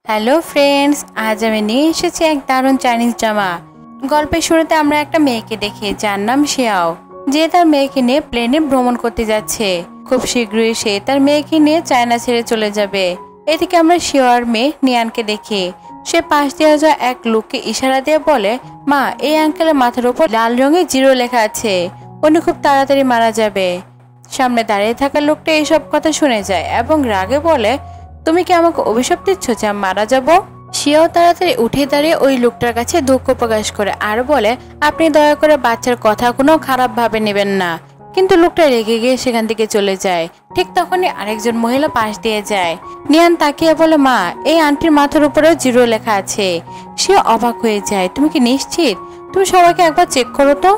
Hello friends, আজ আমি নিয়ে এসেছি এক দারুণ চাইনিজ ড্রামা। গল্পের শুরুতে আমরা একটা মেয়েকে দেখি যার নাম শিয়াও, যে তার মেয়েকে নিয়ে প্লেনে ভ্রমণ করতে যাচ্ছে। খুব শীঘ্রই সে তার মেয়েকে নিয়ে চায়না ছেড়ে চলে যাবে। এদিকে আমরা শিয়াওর মেয়ে নিয়ানকে দেখি। সে পাশ দিয়ে যাওয়া এক লোককে ইশারা দিয়ে বলে, মা, এই আঙ্কেলের মাথার উপর লাল রঙের জিরো লেখা আছে, উনি খুব তাড়াতাড়ি মারা যাবে। সামনে দাঁড়িয়ে থাকা লোকটা এইসব কথা শুনে যায় এবং রাগে বলে, তুমি কি আমাকে অভিশাপ দিচ্ছ যে আমি মারা যাব? শিয়াও তাড়াতাড়ি উঠে দাঁড়িয়ে ওই লোকটার কাছে দুঃখ প্রকাশ করে আর বলে, আপনি দয়া করে বাচ্চার কথা কোনো খারাপ ভাবে নেবেন না। কিন্তু লোকটা রেগে গিয়ে সেখান থেকে চলে যায়। ঠিক তখনই আরেকজন মহিলা পাশ দিয়ে যায়। নিয়ান তাকিয়ে বলে, মা, এই আন্টির মাথার উপরেও জিরো লেখা আছে। সে অবাক হয়ে যায়, তুমি কি নিশ্চিত? তুমি সবাইকে একবার চেক করো তো।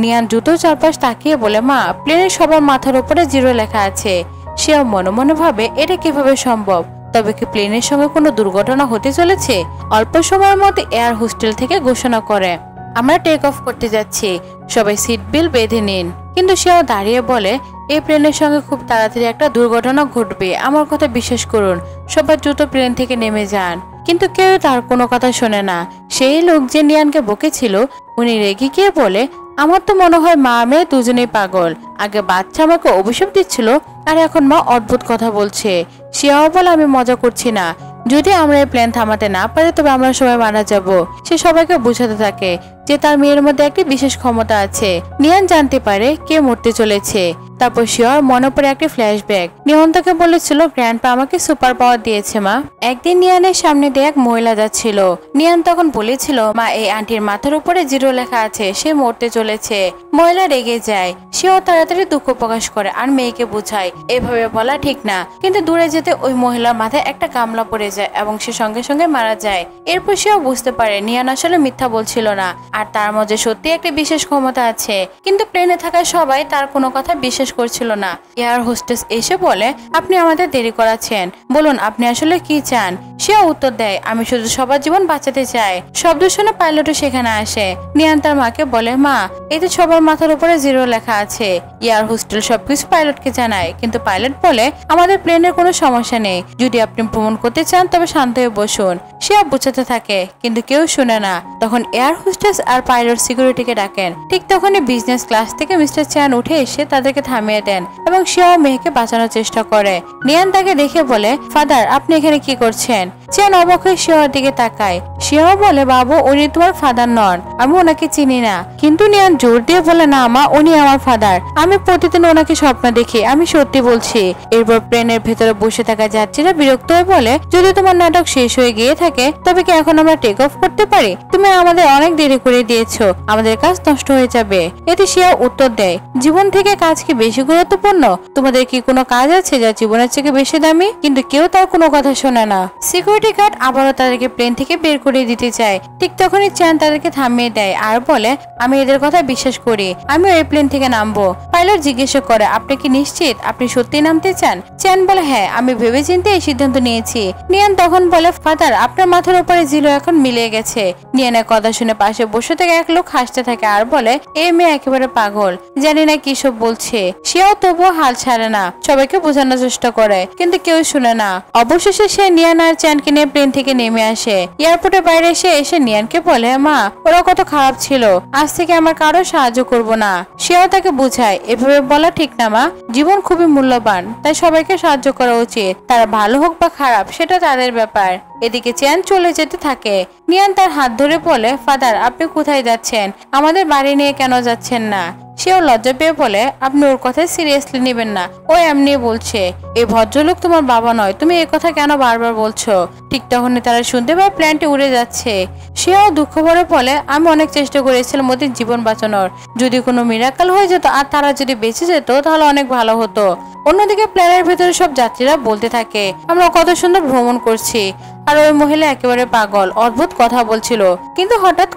নিয়ান দ্রুত চারপাশ তাকিয়ে বলে, মা, প্লেনের সবার মাথার উপরে জিরো লেখা আছে। সেও মনে মনে ভাবে, এটা কিভাবে সম্ভব? তবে কি প্লেনের সঙ্গে কোনো দুর্ঘটনা হতে চলেছে? অল্প সময়ের মধ্যে এয়ার হোস্টেল থেকে ঘোষণা করে, আমরা টেক অফ করতে যাচ্ছি, সবাই সিট বেল্ট বেঁধে নিন। কিন্তু সেও দাঁড়িয়ে বলে, এই প্লেনের সঙ্গে খুব তাড়াতাড়ি একটা দুর্ঘটনা ঘটবে, আমার কথা বিশ্বাস করুন। সবাই দ্রুত প্লেন থেকে নেমে যান। কিন্তু কেউ তার কোনো কথা শোনে না। সেই লোক যে নিয়ানকে বকেছিল, উনি রেগে গিয়ে বলে, আমার তো মনে হয় মা মেয়ে দুজনেই পাগল। আগে বাচ্চা আমাকে অভিশাপ দিচ্ছিল, আর এখন মা অদ্ভুত কথা বলছে। শিয়াও বলে, আমি মজা করছি না, যদি আমরা এই প্লেন থামাতে না পারি তবে আমরা সবাই মারা যাব। সে সবাইকে বোঝাতে থাকে যে তার মেয়ের মধ্যে একটি বিশেষ ক্ষমতা আছে। নিয়ান জানতে পারে কে মরতে চলেছে। তারপর শিয়ার মনে পড়ে একটি ফ্ল্যাশব্যাক। নিয়ন তাকে বলেছিল, গ্র্যান্ডপা আমাকে সুপার পাওয়ার দিয়েছে মা। একদিন নিয়ানের সামনে দিয়ে এক মহিলা যাচ্ছিল। নিয়ান তখন বলেছিল, মা, এই আন্টির মাথার উপরে জিরো লেখা আছে, সে মরতে চলেছে। মহিলা রেগে যায়। সেও তাড়াতাড়ি দুঃখ প্রকাশ করে আর মেয়েকে বোঝায়, এভাবে বলা ঠিক না। কিন্তু দূরে যেতে ওই মহিলার মাথায় একটা গামলা পড়ে যায় এবং সে সঙ্গে সঙ্গে মারা যায়। এরপর সেও বুঝতে পারে নিয়ান আসলে মিথ্যা বলছিল না, আর তার মধ্যে সত্যি একটি বিশেষ ক্ষমতা আছে। কিন্তু প্লেনে থাকা সবাই তার কোনো কথা বিশ্বাস করছিল না। এয়ার হোস্টেস এসে বলে, আপনি আমাদের দেরি করাচ্ছেন, বলুন আপনি আসলে কি চান? সেও উত্তর দেয়, আমি শুধু সবার জীবন বাঁচাতে চাই। শব্দ শুনে পাইলটও সেখানে আসে। নিয়ান তার মাকে বলে, মা, এতে সবার মাথার উপরে জিরো লেখা আছে। এয়ার হোস্টেল সবকিছু পাইলটকে জানায়, কিন্তু পাইলট বলে, আমাদের প্লেনের কোনো সমস্যা নেই, যদি আপনি ভ্রমণ করতে চান তবে শান্ত হয়ে বসুন। সেও বোঝাতে থাকে, কিন্তু কেউ শুনে না। তখন এয়ার হোস্টেস আর পাইলট সিকিউরিটিকে ডাকেন। ঠিক তখনই বিজনেস ক্লাস থেকে মিস্টার চ্যান উঠে এসে তাদেরকে থামিয়ে দেন এবং সেও মেয়েকে বাঁচানোর চেষ্টা করে। নিয়ান তাকে দেখে বলে, ফাদার, আপনি এখানে কি করছেন? চ্যান অবাক হয়ে শিয়ার দিকে তাকায়। শিয়াও বলে, বাবু, উনি তোমার ফাদার নন, আমি ওনাকে চিনি না। কিন্তু নিয়ান জোর দিয়ে বলে, না মা, উনি আমার ফাদার, আমি প্রতিদিন ওনাকে স্বপ্ন দেখি, আমি সত্যি বলছি। এরপর প্লেনের ভেতরে বসে থাকা যাত্রীরা বিরক্ত হয়ে বলে, যদি তোমার নাটক শেষ হয়ে গিয়ে থাকে তবে কি এখন আমরা টেক অফ করতে পারি? তুমি আমাদের অনেক দেরি করে দিয়েছো, আমাদের কাজ নষ্ট হয়ে যাবে। এতে শিয়া উত্তর দেয়, জীবন থেকে কাজ কি বেশি গুরুত্বপূর্ণ? তোমাদের কি কোনো কাজ আছে যা জীবনের থেকে বেশি দামি? কিন্তু কেউ তার কোনো কথা শোনে না। সিকিউরিটি গার্ড আবারও তাদেরকে প্লেন থেকে বের করে দিতে চায়। ঠিক তখনই চ্যান তাদেরকে থামিয়ে দেয় আর বলে, আমি এদের কথা বিশ্বাস করি, আমি ওই প্লেন থেকে নামবো। পাইলট জিজ্ঞেস করে, আপনি কি নিশ্চিত আপনি সত্যি নামতে চান? চ্যান বলে, হ্যাঁ, আমি ভেবেচিন্তে এই সিদ্ধান্ত নিয়েছি। নিয়ান তখন বলে, ফাদার, আপনার মাথার উপরে জিরো এখন মিলে গেছে। নিয়ানের কথা শুনে পাশে বসে থেকে এক লোক হাসতে থাকে আর বলে, এই মেয়ে একেবারে পাগল, জানি না কি সব বলছে। সেও তবুও হাল ছাড়ে না, সবাইকে বোঝানোর চেষ্টা করে, কিন্তু কেউ শুনে না। অবশেষে সে নিয়ান আর চ্যানকে নিয়ে প্লেন থেকে নেমে আসে। এয়ারপোর্টের বাইরে এসে নিয়ানকে বলে, মা, ওরা কত খারাপ ছিল, আজ থেকে আমার কারো সাহায্য করব না। সেও তাকে বুঝায়, এভাবে বলা ঠিক না মা, জীবন খুবই মূল্যবান, তাই সবাইকে সাহায্য করা উচিত। তারা ভালো হোক বা খারাপ সেটা তাদের ব্যাপার। এদিকে চ্যান চলে যেতে থাকে। নিয়ান তার হাত ধরে বলে, ফাদার, আপনি কোথায় যাচ্ছেন? আমাদের বাড়ি নিয়ে কেন যাচ্ছেন না? সেও লজ্জা পেয়ে বলে, আপনি ওর কথায় সিরিয়াসলি নেবেন না, ও এমনি বলছে। এই ভদ্রলোক তোমার বাবা নয়, তুমি এই কথা কেন বারবার বলছো? ঠিক তখনই তারা শুনতে পায় প্লেনটি উড়ে যাচ্ছে। সেও দুঃখ ভরে বলে, আমি অনেক চেষ্টা করেছিলাম ওদের জীবন বাঁচানোর, যদি কোনো মিরাকল হয়ে যেত আর তারা যদি বেঁচে যেত তাহলে অনেক ভালো হতো। অন্যদিকে প্লেনের ভেতরে সব যাত্রীরা বলতে থাকে, আমরা কত সুন্দর ভ্রমণ করছি, আর ওই মহিলা একেবারে পাগল, অদ্ভুত কথা বলছিল। কিন্তু হঠাৎ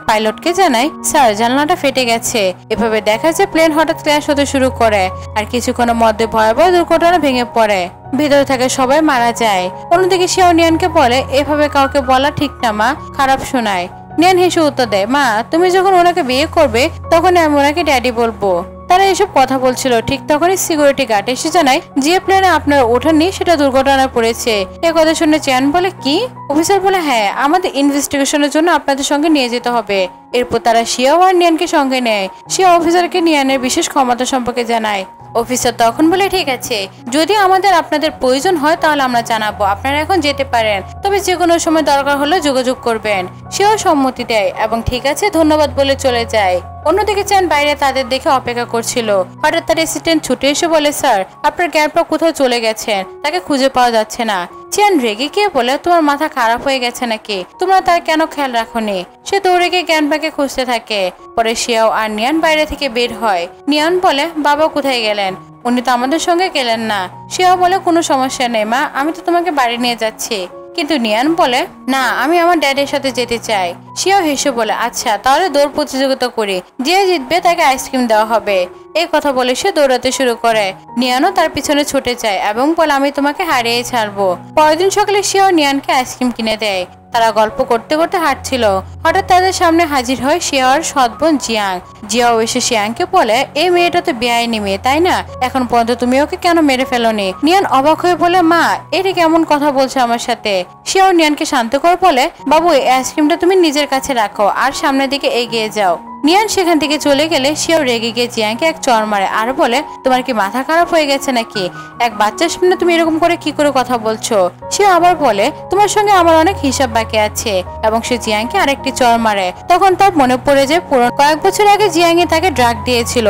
পাইলটকে জানায়, স্যার, জানলাটা ফেটে গেছে। এভাবে দেখা যায় প্লেন হঠাৎ ক্র্যাশ হতে শুরু করে আর কিছুক্ষণের মধ্যে ভয়াবহ দুর্ঘটনা ভেঙে পড়ে। ভিতরে থাকে সবাই মারা যায়। অন্যদিকে সেও নিয়ানকে বলে, এভাবে কাউকে বলা ঠিক না মা, খারাপ শোনায়। নিয়ান হেসে উত্তর দেয়, মা, তুমি যখন ওনাকে বিয়ে করবে তখন আমি ওনাকে ড্যাডি বলবো। তারা এসব কথা বলছিল ঠিক তখনই সিকিউরিটি গার্ড এসে জানায় যে প্লেনে আপনারা ওঠেননি সেটা দুর্ঘটনায় পড়েছে। এ কথা শুনে চ্যান বলে কি? অফিসার বলে হ্যাঁ, আমাদের ইনভেস্টিগেশনের জন্য আপনাদের সঙ্গে নিয়ে যেতে হবে। এরপর তারা শিয়াও আর নিয়ানকে সঙ্গে নেয়। শিয়া অফিসারকে নিয়ানের বিশেষ ক্ষমতা সম্পর্কে জানায়। অফিসার তখন বলে ঠিক আছে, যদি আপনাদের প্রয়োজন হয় তাহলে আমরা জানাবো, আপনারা এখন যেতে পারেন, তবে যে কোনো সময় দরকার হলে যোগাযোগ করবেন। সেও সম্মতি দেয় এবং ঠিক আছে ধন্যবাদ বলে চলে যায়। অন্যদিকে চ্যান বাইরে তাদের দেখে অপেক্ষা করছিল। হঠাৎ তার অ্যাসিস্ট্যান্ট ছুটে এসে বলে স্যার আপনার গ্যাংপা কোথাও চলে গেছেন, তাকে খুঁজে পাওয়া যাচ্ছে না। চ্যান রেগে গিয়ে বলে তোমার মাথা খারাপ হয়ে গেছে নাকি, তোমরা তার কেন খেয়াল রাখোনি? সে দৌড়ে গিয়ে গ্যাংপাকে খুঁজতে থাকে। পরে শিয়াও আর নিয়ান বাইরে থেকে বের হয়। নিয়ান বলে বাবা কোথায় গেলেন? উনি তো আমাদের সঙ্গে গেলেন না। শিয়াও বলে কোনো সমস্যা নেই মা, আমি তো তোমাকে বাড়ি নিয়ে যাচ্ছি। কিন্তু নিয়ান বলে না, আমি আমার ড্যাডির সাথে যেতে চাই। শিয়াও হেসে বলে আচ্ছা তাহলে দৌড় প্রতিযোগিতা করি, যে জিতবে তাকে আইসক্রিম দেওয়া হবে। এই কথা বলে সে দৌড়াতে শুরু করে। নিয়ানও তার পিছনে ছুটে যায় এবং বলে আমি তোমাকে হারিয়ে ছাড়বো। পরের দিন সকালে শিয়াও নিয়ানকে আইসক্রিম কিনে দেয়। তারা গল্প করতে করতে হাঁটছিল। হঠাৎ তাদের সামনে হাজির হয় শিয়ার সৎ বোন জিয়াং। জিয়াও এসে শিয়াংকে বলে এই মেয়েটা তো বেআইনি মেয়ে তাই না, এখন পর্যন্ত তুমি ওকে কেন মেরে ফেলোনি? নিয়ান অবাক হয়ে বলে মা এটা কেমন কথা বলছো আমার সাথে? শিয়াও নিয়ানকে শান্ত করে বলে বাবু এই আইসক্রিমটা তুমি নিজের কাছে রাখো আর সামনের দিকে এগিয়ে যাও। নিয়ান সেখান থেকে চলে গেলে সেও রেগে গিয়ে জিয়াংকে এক চড় মারে আর বলে তোমার কি মাথা খারাপ হয়ে গেছে নাকি? এক বাচ্চার সামনে তুমি এরকম করে কি করে কথা বলছো? সে আবার বলে তোমার সঙ্গে আমার অনেক হিসাব বাকি আছে এবং সে জিয়াংকে আরেকটি চড় মারে। তখন তার মনে পড়ে যায় পুরো কয়েক বছর আগে জিয়াংয়ে তাকে ড্রাগ দিয়েছিল,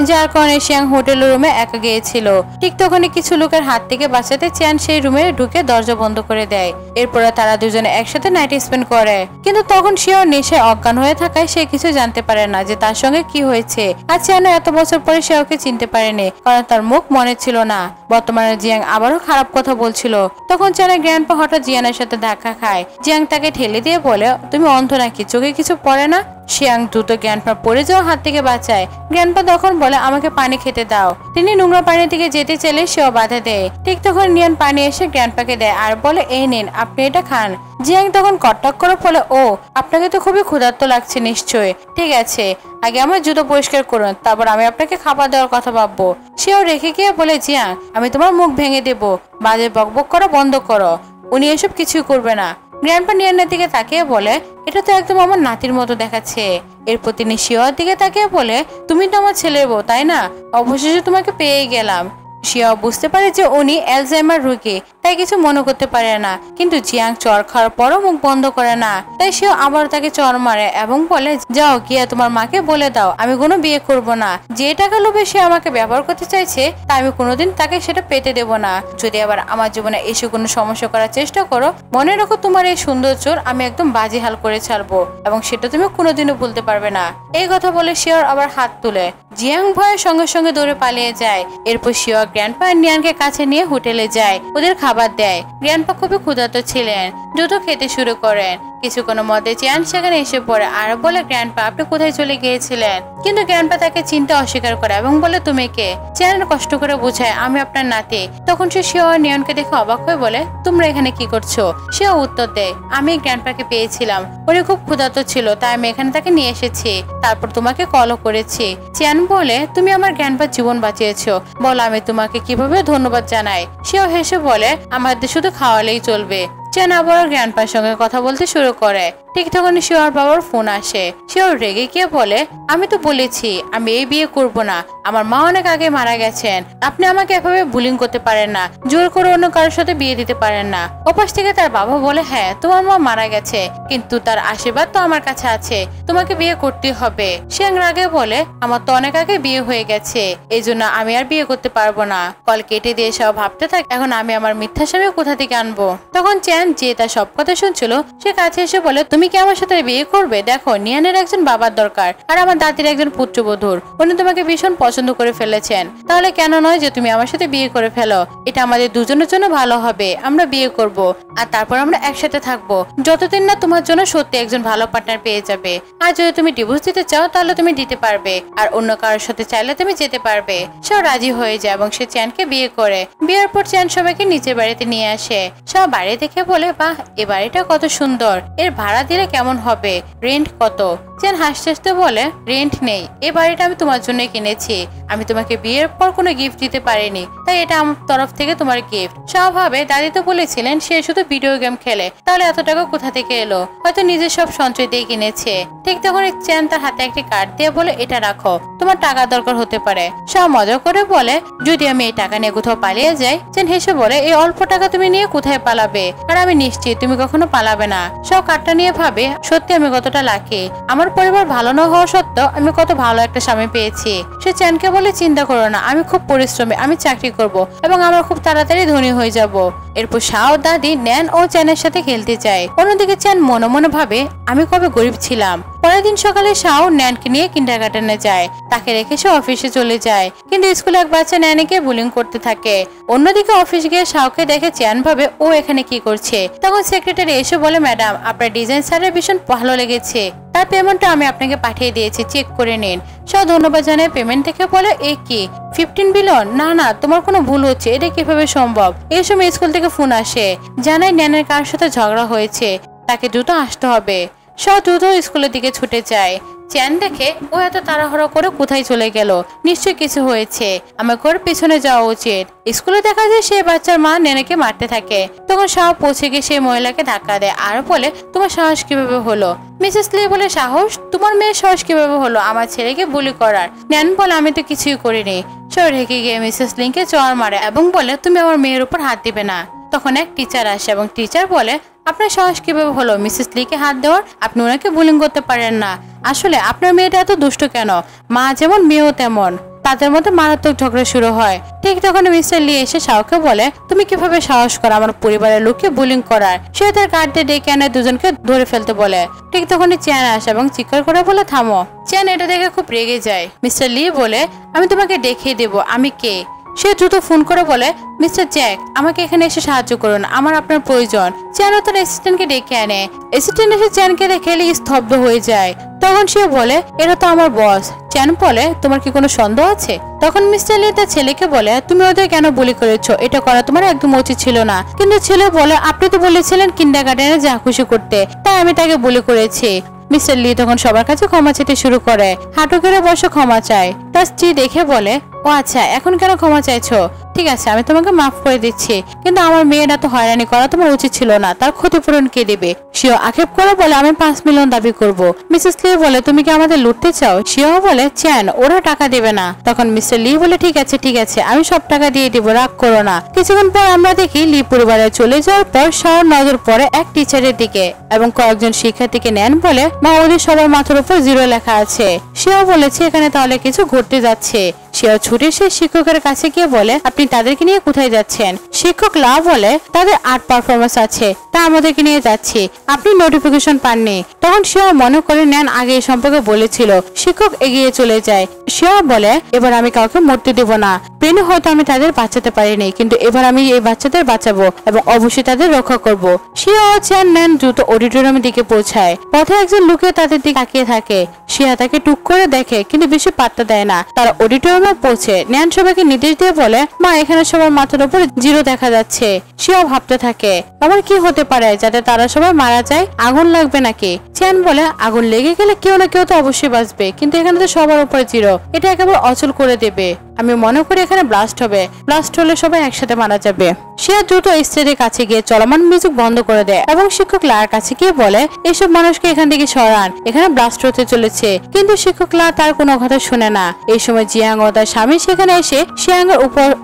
যার কারণে শিয়াং হোটেলের রুমে একা গিয়েছিল। ঠিক তখনই কিছু লোকের হাত থেকে বাঁচাতে চ্যান সেই রুমে ঢুকে দরজা বন্ধ করে দেয়। এরপরে তারা দুজনে একসাথে নাইট স্পেন্ড করে। কিন্তু তখন সেও নেশায় অজ্ঞান হয়ে থাকায় সে কিছু জানতে পারে না যে তার সঙ্গে কি হয়েছে। আর চ্যান এত বছর পরে সে ওকে চিনতে পারেনি কারণ তার মুখ মনে ছিল না। বর্তমানে জিয়াং আবারও খারাপ কথা বলছিল। তখন চ্যানের গ্র্যান্ডপা হঠাৎ জিয়ানের সাথে ধাক্কা খায়। জিয়াং তাকে ঠেলে দিয়ে বলে তুমি অন্ধ নাকি, চোখে কিছু পড়ে না? শিয়াং দ্রুত গ্র্যান্ডপা পড়ে যাওয়ার হাত থেকে বাঁচায়। গ্র্যান্ডপা তখন বলে আমাকে পানি খেতে দাও। তিনি নোংরা পানির দিকে যেতে চাইলে সেও বাধা দেয়। ঠিক তখন নিয়ান পানি এসে গ্র্যান্ডপাকে দেয় আর বলে এই নিন আপনি এটা খান। জিয়াং তখন কটক করে বলে ও আপনাকে তো খুবই ক্ষুধার্ত লাগছে নিশ্চয়ই, ঠিক আছে আগে আমার জুতো পরিষ্কার করুন, তারপর আমি আপনাকে খাবার দেওয়ার কথা ভাববো। সেও রেখে গিয়ে বলে জিয়াং আমি তোমার মুখ ভেঙে দেবো, বাজে বকবক করা বন্ধ করো, উনি এসব কিছুই করবে না। গ্র্যান্ডপা নিয়ানের দিকে তাকিয়ে বলে এটা তো একদম আমার নাতির মতো দেখাচ্ছে। এরপর তিনি শিয়ার দিকে তাকিয়ে বলে তুমি তো আমার ছেলের বউ তাই না, অবশেষে তোমাকে পেয়ে গেলাম। শিয়াও বুঝতে পারে যে উনি অ্যালজাইমার রোগী, তাই কিছু মনে করতে পারে না। কিন্তু জিয়াং চড় খাওয়ার পরও মুখ বন্ধ করে না, তাই সেও আবার তাকে চড় মারে এবং বলে যাও গিয়ে তোমার মাকে বলে দাও আমি কোনো বিয়ে করব না। যে টাকা লোভে সে আমাকে ব্যবহার করতে চাইছে তা আমি কোনোদিন তাকে সেটা পেতে দেব না। যদি আবার আমার জীবনে এসে কোনো সমস্যা করার চেষ্টা করো মনে রাখো তোমার এই সুন্দর চোর আমি একদম বাজে হাল করে ছাড়বো এবং সেটা তুমি কোনোদিনও ভুলতে পারবে না। এই কথা বলে শিয়ার আবার হাত তুলে। জিয়াং ভয়ের সঙ্গে সঙ্গে দৌড়ে পালিয়ে যায়। এরপর শিয়া গ্র্যান্ডপা আর নিয়ানকে কাছে নিয়ে হোটেলে যায়, ওদের খাবার দেয়। গ্র্যান্ডপা খুবই ক্ষুধার্ত ছিলেন, দ্রুত খেতে শুরু করেন। কিছুক্ষণের মধ্যে চ্যান সেখানে এসে পড়ে আর বলে গ্র্যান্ডপা আপনি কোথায় চলে গিয়েছিলেন? কিন্তু গ্র্যান্ডপা তাকে চিনতে অস্বীকার করে এবং বলে তুমি কে? চ্যান কষ্ট করে বোঝায় আমি আপনার নাতি। তখন সে শিয়া আর নিয়ানকে দেখে অবাক হয়ে বলে তোমরা এখানে কি করছো? সেও উত্তর দেয় আমি গ্র্যান্ডপাকে পেয়েছিলাম, উনি খুব ক্ষুধার্ত ছিল তাই আমি এখানে তাকে নিয়ে এসেছি, তারপর তোমাকে কলও করেছি। চ্যান বলে তুমি আমার গ্র্যান্ডপার জীবন বাঁচিয়েছো, বলো আমি তোমাকে কিভাবে ধন্যবাদ জানাই। সেও হেসে বলে আমাদের শুধু খাওয়ালেই চলবে। চ্যান আবার গ্র্যান্ডপার সঙ্গে কথা বলতে শুরু করে। ঠিক তখন শিওর বাবার ফোন আসে। শিওর রেগে গিয়ে বলে আমি তো বলেছি আমি এই বিয়ে করব না, আমার মা অনেক আগে মারা গেছেন, আপনি আমাকে এভাবে বুলিং করতে পারেন না, জোর করে অন্য কারোর সাথে বিয়ে দিতে পারেন না। ওপাশ থেকে তার বাবা বলে হ্যাঁ তোমার মা মারা গেছে কিন্তু তার আশীর্বাদ তো আমার কাছে আছে, তোমাকে বিয়ে করতে হবে। শিয়াং রাগে বলে আমার তো অনেক আগে বিয়ে হয়ে গেছে, এই জন্য আমি আর বিয়ে করতে পারবো না। কল কেটে দিয়ে সব ভাবতে থাকে এখন আমি আমার মিথ্যা স্বামী কোথা থেকে আনবো। তখন চ্যান যে তার সব কথা শুনছিল সে কাছে এসে বলে তুমি কি আমার সাথে বিয়ে করবে? দেখো নিয়ানের একজন বাবার দরকার আর আমার দাদির একজন পুত্রবধূর, উনি তোমাকে ভীষণ পছন্দ করে ফেলেছেন, তাহলে কেন নয় যে তুমি আমার সাথে বিয়ে করে ফেলো, এটা আমাদের দুজনের জন্য ভালো হবে, আমরা বিয়ে করব আর তারপর আমরা একসাথে থাকবো যতদিন না তোমার জন্য সত্যি একজন ভালো পার্টনার পেয়ে যাবে। আর যদি তুমি ডিভোর্স দিতে চাও তাহলে তুমি দিতে পারবে আর অন্য কারোর সাথে চাইলে তুমি যেতে পারবে। সেও রাজি হয়ে যায় এবং সে চ্যানকে বিয়ে করে। বিয়ের পর চ্যান সবাইকে নিচের বাড়িতে নিয়ে আসে। সব বাড়ি দেখে বলে বাহ এ বাড়িটা কত সুন্দর, এর ভাড়া দিলে কেমন হবে, রেন্ট কত? চেন হাসতে হাসতে বলে, রেন্ট নেই, এই বাড়িটা আমি তোমার জন্য কিনেছি। আমি তোমাকে বিয়ের পর কোনো গিফট দিতে পারিনি, তাই এটা আমার তরফ থেকে তোমার গিফট। স্বভাবে দাদি তো বলেছিলেন সে শুধু ভিডিও গেম খেলে, তাহলে এত টাকা কোথা থেকে এলো? হয়তো নিজের সব সঞ্চয় দিয়ে কিনেছে। ঠিক তখন চেন তার হাতে একটি কার্ড দিয়ে বলে, এটা রাখো, তোমার টাকা দরকার হতে পারে। সব মজা করে বলে, যদি আমি এই টাকা নিয়ে কোথাও পালিয়ে যাই? চেন হেসে বলে, এই অল্প টাকা তুমি নিয়ে কোথায় পালাবে? আর আমি নিশ্চিত তুমি কখনো পালাবে না। সব কার্ডটা নিয়ে ভাবে, সত্যি আমি কতটা লাকি। আমার পরিবার ভালো না হওয়া সত্ত্বেও আমি কত ভালো একটা স্বামী পেয়েছি। সে চেনকে বলে, চিন্তা করো না, আমি খুব পরিশ্রমী, আমি চাকরি করব এবং আমরা খুব তাড়াতাড়ি ধনী হয়ে যাব। এরপর শাও দাদি ন্যান ও চেনের সাথে খেলতে চায়। অন্যদিকে চেন মনে মনে ভাবে, আমি কবে গরিব ছিলাম। পরের দিন সকালে শাও ন্যানকে নিয়ে কিন্ডারগার্টেনে যায়। তাকে রেখে সে অফিসে চলে যায়, কিন্তু স্কুলে এক বাচ্চা ন্যানকে বুলিং করতে থাকে। অন্যদিকে অফিস গিয়ে শাওকে দেখে চেন ভাবে, ও এখানে কি করছে। তখন সেক্রেটারি এসে বলে, ম্যাডাম আপনার ডিজাইন স্যারের ভীষণ ভালো লেগেছে, তার পেমেন্টটা আমি আপনাকে পাঠিয়ে দিয়েছি, চেক করে নিন। শাও ধন্যবাদ জানায় পেমেন্ট থেকে বলে, এ কি 15 বিলিয়ন? না না, তোমার কোনো ভুল হচ্ছে, এটা কিভাবে সম্ভব? এই সময় স্কুল থেকে ফোন আসে, জানায় ন্যানের কার সাথে ঝগড়া হয়েছে, তাকে দ্রুত আসতে হবে। শাও দ্রুত স্কুলের দিকে ছুটে যায়। চেন দেখে ও এত তাড়াহুড়ো করে কোথায় চলে গেল, নিশ্চয় কিছু হয়েছে, আমাকে ওর পিছনে যাওয়া উচিত। স্কুলে দেখা যায় সেই বাচ্চার মা নেনেকে মারতে থাকে। তখন শাও পৌঁছে গিয়ে সেই মহিলাকে ধাক্কা দেয় আর বলে, তোমার সাহস কিভাবে হলো? মিসেস লি বলে, সাহস? তোমার মেয়ের সাহস কিভাবে হলো আমার ছেলেকে বুলি করার? নেন বলে, আমি তো কিছুই করিনি। শাও রেগে গিয়ে মিসেস লিংকে চড় মারে এবং বলে, তুমি আমার মেয়ের উপর হাত দিবে না। তখন এক টিচার আসে এবং টিচার বলে, আপনার সাহস কিভাবে হলো মিসেস লিকে হাত দেওয়ার? আপনি ওনাকে বুলিং করতে পারেন না। আসলে আপনার মেয়েটা এত দুষ্ট কেন? মা যেমন মেয়েও তেমন। তাদের মধ্যে মারাত্মক ঝগড়া শুরু হয়। ঠিক তখন মিস্টার লি এসে শাওকে বলে, তুমি কিভাবে সাহস করো আমার পরিবারের লোককে বুলিং করার? সে তার কার্ড দিয়ে ডেকে আনে দুজনকে ধরে ফেলতে বলে। ঠিক তখনই চেন আসে এবং চিৎকার করে বলে, থামো। চেন এটা দেখে খুব রেগে যায়। মিস্টার লি বলে, আমি তোমাকে দেখিয়ে দেব আমি কে। সে দ্রুত ফোন করে বলে, মিস্টার জ্যাক আমাকে এখানে এসে সাহায্য করুন, আমার আপনার প্রয়োজন। চেন তার অ্যাসিস্ট্যান্টকে ডেকে আনে। অ্যাসিস্ট্যান্ট এসে চেনকে দেখে স্তব্ধ হয়ে যায়। তখন সে বলে, এরা তো আমার বস। চেন বলে, তোমার কি কোনো সন্দেহ আছে? তখন মিস্টার লি তার ছেলেকে বলে, তুমি ওদের কেন বুলি করেছো? এটা করা তোমার একদম উচিত ছিল না। কিন্তু ছেলে বলে, আপনি তো বলেছিলেন কিন্ডারগার্টেনে যা খুশি করতে, তাই আমি তাকে বুলি করেছি। মিস্টার লি তখন সবার কাছে ক্ষমা চাইতে শুরু করে, হাঁটু গেড়ে বসে ক্ষমা চায়। তার স্ত্রী দেখে বলে, ও আচ্ছা, এখন কেন ক্ষমা চাইছো? ঠিক আছে, আমি তোমাকে মাফ করে দিচ্ছি, কিন্তু আমার মেয়েটা তো হয়রানি করা তোমার উচিত ছিল না, তার ক্ষতিপূরণ কে দেবে? সেও আক্ষেপ করে বলে, আমি 5 মিলিয়ন দাবি করব। মিসেস লি বলে, তুমি কি আমাদের লুটতে চাও? সেও বলে, চেন ওরা টাকা দেবে না। তখন মিস্টার লি বলে, ঠিক আছে ঠিক আছে, আমি সব টাকা দিয়ে দিব, রাগ করো না। কিছুক্ষণ পর আমরা দেখি লি পরিবারে চলে যাওয়ার পর শাওর নজর পড়ে এক টিচারের দিকে এবং কয়েকজন শিক্ষার্থীকে নেন বলে, মা ওদের সবার মাথার উপর 0 লেখা আছে। সেও বলেছে এখানে তাহলে কিছু ঘটতে যাচ্ছে। সেও ছুটে সে শিক্ষকের কাছে গিয়ে বলে, আপনি তাদেরকে নিয়ে কোথায় যাচ্ছেন? শিক্ষক লা বলে, তাদের আর্ট পারফরমেন্স আছে, তা আমাদেরকে নিয়ে যাচ্ছি, আপনি নোটিফিকেশন পাননি। তখন সেও মনে করে নেন আগে এই সম্পর্কে বলেছিল। শিক্ষক এগিয়ে চলে যায়। সেও বলে, এবার আমি কাউকে মরতে দেব না। প্লেনে হয়তো আমি তাদের বাঁচাতে পারিনি, কিন্তু এবার আমি এই বাচ্চাদের বাঁচাবো এবং অবশ্যই তাদের রক্ষা করব। সেও চেন নেন দ্রুত অডিটোরিয়ামের দিকে পৌঁছায়। পথে একজন লোকে তাদের দিকে তাকিয়ে থাকে। শিয়া তাকে টুক করে দেখে, কিন্তু বেশি পাত্তা দেয় না। তারা অডিটোরিয়ামে পৌঁছে ন্যান সবাইকে নির্দেশ দিয়ে বলে, মা এখানে সবার মাথার উপর 0 দেখা যাচ্ছে। সেও ভাবতে থাকে, আবার কি হতে পারে যাতে তারা সবাই মারা যায়? আগুন লাগবে নাকি? চেন বলে, আগুন লেগে গেলে কেউ না কেউ তো অবশ্যই বাঁচবে, কিন্তু এখানে তো সবার উপরে 0, এটা একেবারে অচল করে দেবে। আমি মনে করি এখানে ব্লাস্ট হবে, ব্লাস্ট হলে সবাই একসাথে মারা যাবে। সে দ্রুত স্ত্রীর কাছে গিয়ে চলমান মিউজিক বন্ধ করে দেয় এবং শিক্ষক লার কাছে গিয়ে বলে, এসব মানুষকে এখান থেকে সরান, এখানে ব্লাস্ট হতে চলেছে। কিন্তু শিক্ষক লা তার কোনো কথা শুনে না। এই সময় জিয়াং ও তার স্বামী সেখানে এসে শিয়াংয়ের